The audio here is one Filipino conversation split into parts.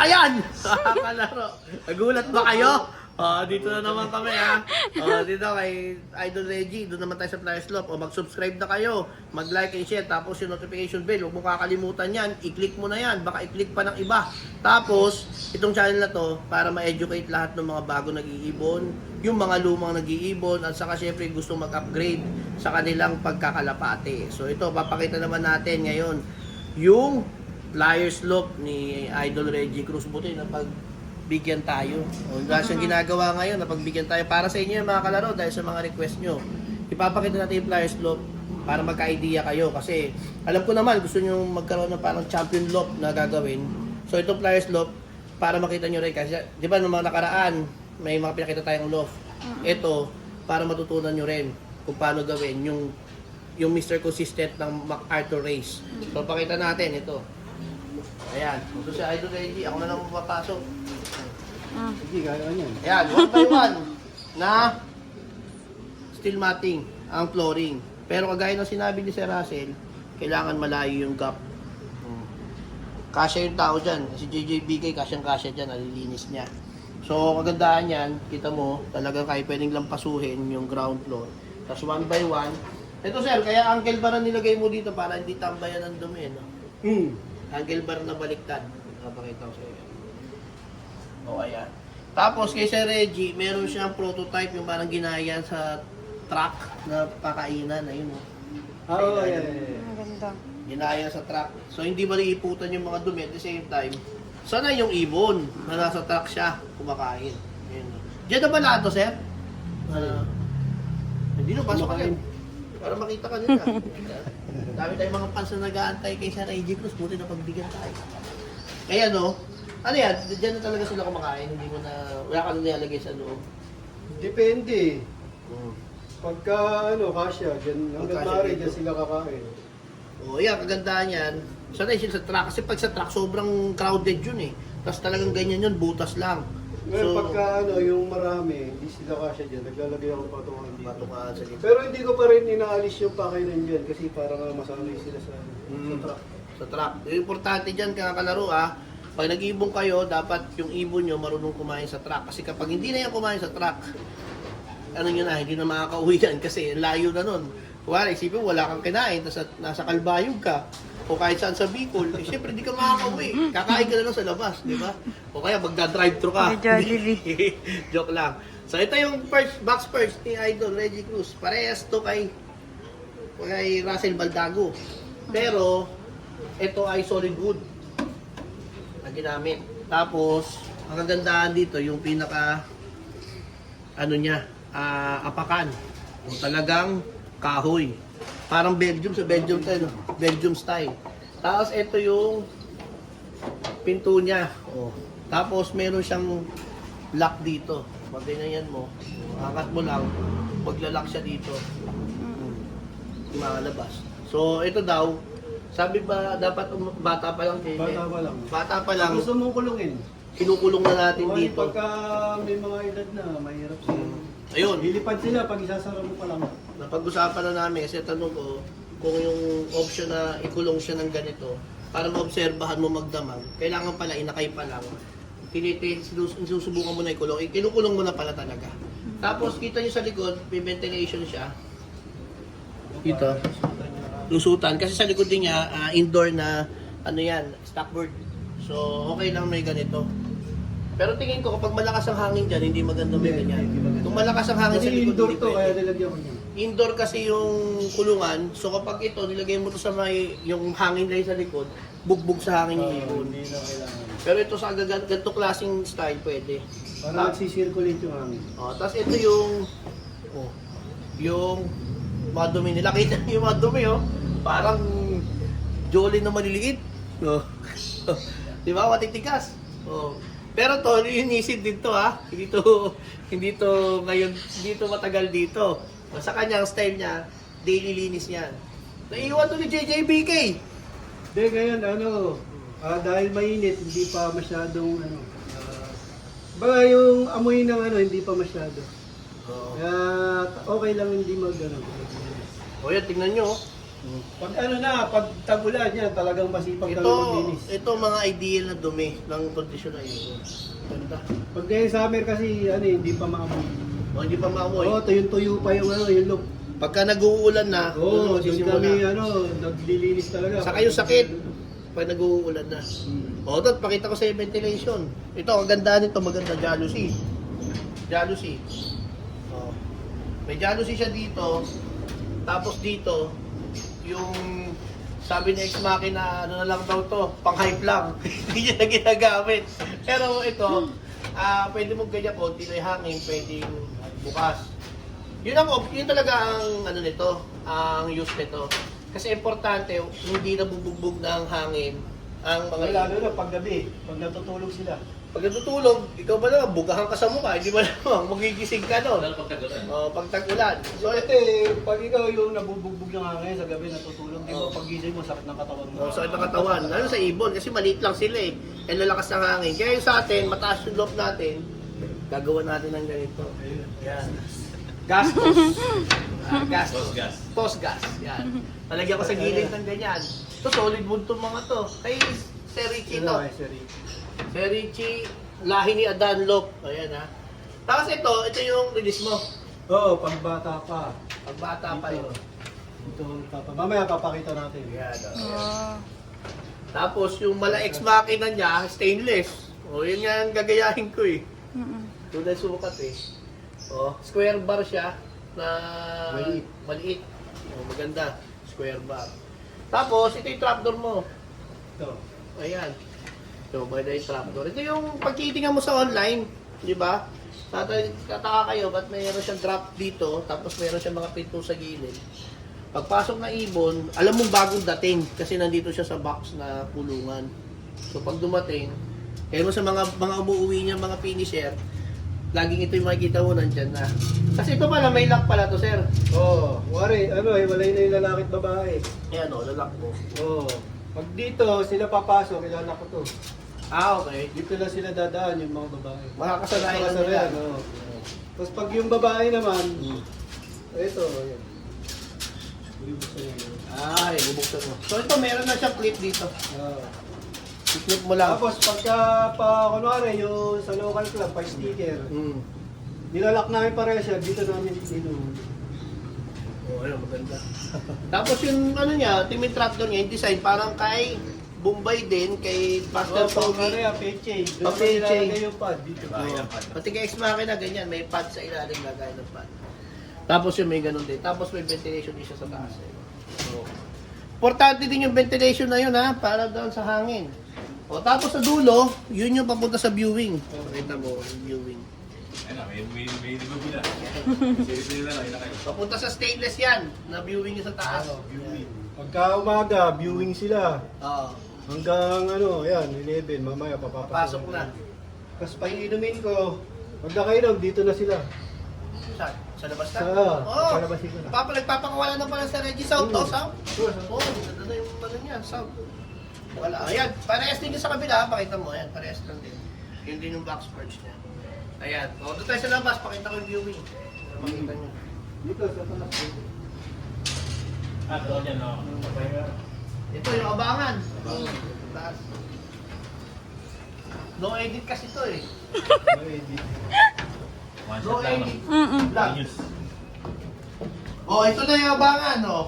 Ayan! Kalaro. Nagulat ba kayo? Dito na naman kami ha. Dito kay Idol Reggie, doon naman tayo sa Flyers Loft. Mag-subscribe na kayo, mag-like and share, tapos yung notification bell, huwag mo kakalimutan yan, i-click mo na yan, baka i-click pa ng iba. Tapos, itong channel na to, para ma-educate lahat ng mga bago nag-iibon, yung mga lumang nag-iibon, at saka syempre gusto mag-upgrade sa kanilang pagkakalapate. So ito, papakita naman natin ngayon, yung Flyers Loft ni Idol Reggie Cruz. Buti na pagbigyan tayo. Wala siyang ginagawa ngayon, napagbigyan tayo para sa inyo mga kalaro dahil sa mga request nyo. Ipapakita natin yung Flyers Loft para magka-idea kayo kasi alam ko naman gusto nyo magkaroon ng parang champion loft na gagawin. So itong Flyers Loft para makita nyo rin kasi di ba nung mga nakaraan may mga pinakita tayong loft. Ito para matutunan nyo rin kung paano gawin yung Mr. Consistent ng MacArthur Race. So pakita natin ito. Ayan, ito si Idol Reggie, ako na lang papasok. Sige, kaya niyan. Ayan, 1 by 1 na steel matting ang flooring. Pero kagaya ng sinabi ni Sir Russell, kailangan malayo yung gap. Kasya yung tao dyan. Si JJBK, kasyang-kasya dyan, nalilinis niya. So, kagandahan yan, kita mo, talagang kayo pwedeng lampasuhin yung ground floor. Tapos 1 by 1. Ito sir, kaya angle bar na nilagay mo dito para hindi tambayan ng dumi, no? Angle bar na baliktad. Napakita ko sa iyo. O, ayan. Tapos kay Sir Reggie, meron siyang prototype yung parang ginaya sa truck na pakainan. Ayun, o. Oo, yeah. Maganda. Ginaya sa truck. So, hindi ba iiputan yung mga dumi at the same time? Sana yung ibon na nasa truck siya kumakain. Ayun, o. Diyan na ba lahat to, sir? Hindi na, pasok ka rin. Para makita ka nila. Dami tayong mga fans na nag-aantay kay Sir Reggie Cruz. Buti na pagbigyan tayo. Kaya no, ano yan? Diyan na talaga sila kumakain. Hindi mo na, wala ka na nilalagay sa loob. Depende. Pagka kasya, dyan, hanggang Pagkasya maaari, dito. dyan sila kakain. O yan, kagandahan yan. Sanay sila sa truck. Kasi pag sa truck, sobrang crowded yun eh. Tapos talagang ganyan yun, butas lang. Ngayon, pagka yung marami, hindi sila kasya dyan, naglalagay ako ng patungan dito. Patukaan sa gitna. Pero hindi ko pa rin inaalis yung pakainan dyan kasi parang masanay sila sa truck. Sa truck. Yung importante dyan, kaya kalaro pag nag-ibon kayo, dapat yung ibon nyo marunong kumain sa truck. Kasi kapag hindi na yan kumain sa truck, ano nyo na, hindi na makakauwi yan kasi layo na nun. Wala, isipin wala kang kinain, nasa Kalbayog ka, o kahit saan sa Bicol, syempre hindi ka makakauwi. Kakain ka na lang sa labas, di ba? O kaya magda-drive-thru ka. May Jollibee. Joke lang. So ito yung box first ni Idol Reggie Cruz. Parehas to kay Russell Baldago. Pero ito ay solid wood na ginamit. Tapos ang kagandahan dito yung pinaka apakan. O talagang kahoy. Parang Belgium sa Belgium tayo, no? Belgium style. Tapos ito yung pinto niya. Oh. Tapos meron siyang lock dito. Pag ganyan mo, angat mo lang, maglalak siya dito. Malabas. So ito daw, sabi ba dapat bata pa lang din? Bata pa lang. Bata pa lang. Gusto mong kulungin. Kinukulong na natin Kung dito. pagka may mga edad na, mahirap sila. Ayun. Lilipad sila pag isasara mo pa lang. Napag-usapan na namin kasi tanong ko kung yung option na ikulong siya ng ganito para maobserbahan mo magdamag, kailangan pala inakay pa lang. Sinusubukan mo na ikulong, kinukulong mo na pala talaga. Tapos kita nyo sa likod, may ventilation siya. Dito. Lusutan. Kasi sa likod din niya, indoor na stockboard. So okay lang may ganito. Pero tingin ko kapag malakas ang hangin dyan, hindi maganda may ganyan. Kung malakas ang hangin sa Kasi likod, indoor hindi to, kaya pwede. nilagyan ko niya. Indoor kasi yung kulungan, so kapag ito nilagay mo to sa may yung hangin na sa likod, bugbog sa hangin yung ibon. Hindi na kailangan. Pero ito sa ganito klaseng style pwede. Para nagsisirculate yung hangin. Tapos ito yung madumi nila. Kita niyo yung madumi parang jolly na maliliit. Di ba? Matitigas. Pero to, linisin din to Hindi to ngayon, hindi to matagal dito. Sa kanyang style niya, daily linis niyan. Naiiwan to ni JJBK. Hindi, ngayon dahil mainit, hindi pa masyadong baga yung amoy ng hindi pa masyado. Kaya okay lang hindi O yan, tingnan nyo. Pag ano na, pag tagulan yan, talagang masipag Ito, talagang maglinis. ito mga ideal na dumi ng kondisyon na yun. Ganda. Pag ngayon summer kasi, ano, hindi pa maamoy. O, hindi pa maamoy. Oo, tuyong-tuyo pa yung ano, yung look. Pagka nag-uulan na, Oo, doon doon sisimula. kami, ano, naglilinis talaga. Saka yung sakit, pag nag-uulan na. Hmm. O, doon, pakita ko sa ventilation. Ito, ang ganda nito, maganda, jalousie. Jalousie. O. May jalousie siya dito, tapos dito, yung sabi ni ex-machina, ano na lang daw to, pang-hype lang. Hindi niya na ginagamit. Pero ito, pwede mo ganyan konti na yung hangin, pwedeng bukas. Yun talaga ang ano nito, ang use nito. Kasi importante, hindi nabubugbog ng hangin ang mga Lalo na paggabi, pag natutulog sila. pag natutulog, ikaw ba naman, bugahan ka sa mukha, hindi ba naman, magigising ka no? Pag tag-ulan. So ito eh, pag ikaw yung nabubugbog ng hangin sa gabi natutulog, di ba Oo. pag gising mo, sakit ng katawan mo. Sakit ng katawan. Lalo sa ibon, kasi maliit lang sila eh. Ang lalakas ng hangin. Kaya yung sa atin, mataas yung loob natin, gagawa natin ng ganito. Yan. Gastos. Gastos. Post gas. Yan. Talagyan ko sa gilid ng ganyan. Ito, solid wood itong mga to. Kay Sir Richie to. Sir Richie, lahi ni Adanlop. Ayan ha. Tapos ito yung release mo. Oo, pag bata pa. Pag bata pa yun. Ito, mamaya papakita natin. Yan. Oh. Tapos yung mala ex machina niya, stainless. O yun nga ang gagayahin ko eh. Mm-mm. Tunay sukat eh. O, square bar siya na maliit. O, maganda. Square bar. Tapos, ito yung trapdoor mo. Ito. Ayan. So, maganda yung trapdoor. Ito yung pagtitingnan mo sa online. Di ba? Tataka kayo, ba't mayroon siyang drop dito, tapos mayroon siyang mga pinto sa gilid. Pagpasok na ibon, alam mong bagong dating kasi nandito siya sa box na kulungan. So pag dumating, kaya mo sa mga umuwi niya, mga finisher, laging ito yung makikita mo nandyan na. Kasi ito pala, may lock pala to, sir. Oo, wari, ano eh, walay na yung lalaki at babae. Ayan o, lalak mo. Oo. Pag dito, sila papasok, kilala ko to. Okay. Dito lang sila dadaan yung mga babae. Makakasanayan na nila. Makakasanayan, oo. Tapos pag yung babae naman, Hmm. ito, ayan. Bubuksan niya. Ay, bubuksan mo. So ito, meron na siyang clip dito. Oo. I-clip mo lang. Tapos pagka kunwari yung sa local club, pa sticker, Hmm. nilalak namin pareha siya, dito namin dinuhuli. Oh, ayun, maganda. Tapos yung ano niya, timid trapdoor niya, yung design parang kay Bombay din, kay Pastor Pogi. Peche. Pa Doon Peche. nilalagay yung pad dito. Pati kay ex-machina, ganyan, may pad sa ilalim, lagay ng pad. Tapos yung may ganun din. Tapos may ventilation din siya sa taas. So, importante din yung ventilation na yun ha, para doon sa hangin. O tapos sa dulo, yun yung papunta sa viewing. Kita mo, yung viewing. Ayun na, may nabubila. Series nila lang, kayo. Papunta sa stainless yan, na viewing yung sa taas. Viewing. Pagka umaga, viewing sila. Oo. Hanggang ano, ayan, 11, mamaya papapasok. Papasok na. Tapos pag-iinumin ko, pag nakainom, dito na sila. Sa labas na? Sa labas dito na. Nagpapakawala na pala sa Reggie Sound. Oh, sound. Oo, ganda na yung ano niya, sound. Wala. Ayan, parehas din yung sa kabila. Pakita mo, ayan, parehas lang din. Yun din yung box perch niya. Ayan. O, doon tayo sa labas. Pakita ko yung viewing. Para makita niyo. Dito, sa talas. Doon yan, no? Ito yung abangan. Taas. No edit kasi ito eh. One No shot lang, no? edit. Mm-mm. Vlog. News. Oh, ito na yung abangan, oh.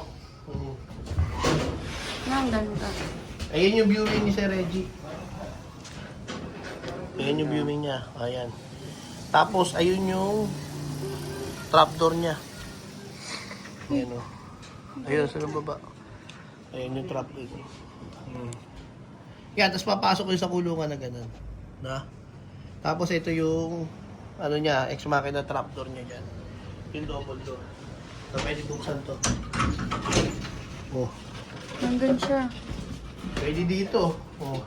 Ang ganda. Ayan yung viewing ni Sir Reggie. Ayan yung viewing niya. Ayan. Tapos, ayun yung trapdoor niya. Ayan o. Ayun, sa baba. Ayan yung trapdoor. Yan, tapos papasok ko yung sa kulungan na gano'n. Na? Tapos ito yung, ano niya, ex-machina trapdoor niya dyan. Yung double door. So, pwede buksan to. Oh. Nandun siya. Pwede dito. Oh.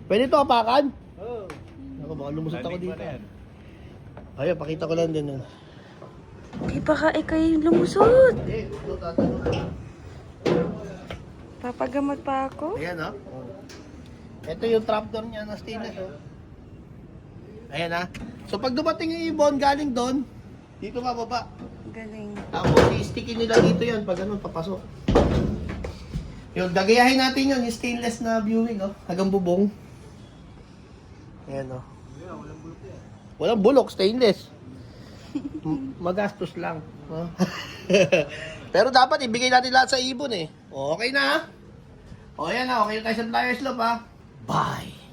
Pwede ito kapakan? Oo. Ako, baka lumusot ako Landing dito. pa na yan. Ayun, pakita ko lang din yun. Di ba ka ikay lumusot? Eh, ito tatanong. Papagamot pa ako? Ayan, ha? Ito yung trapdoor niya na stainless, oh. Ayan, ha? So, pag dumating yung ibon galing doon, dito mababa. Galing. Tapos, i-sticky nila dito yan pag ganun, papasok. Yung gagayahin natin yun, yung stainless na viewing, oh. Hanggang bubong. Ayan, oh. Walang bulok, stainless. Magastos lang. Oh. Pero dapat ibigay natin lahat sa ibon, eh. Okay na, ha? O, yan, ha. Okay na tayo sa Flyers Love, ha? Bye!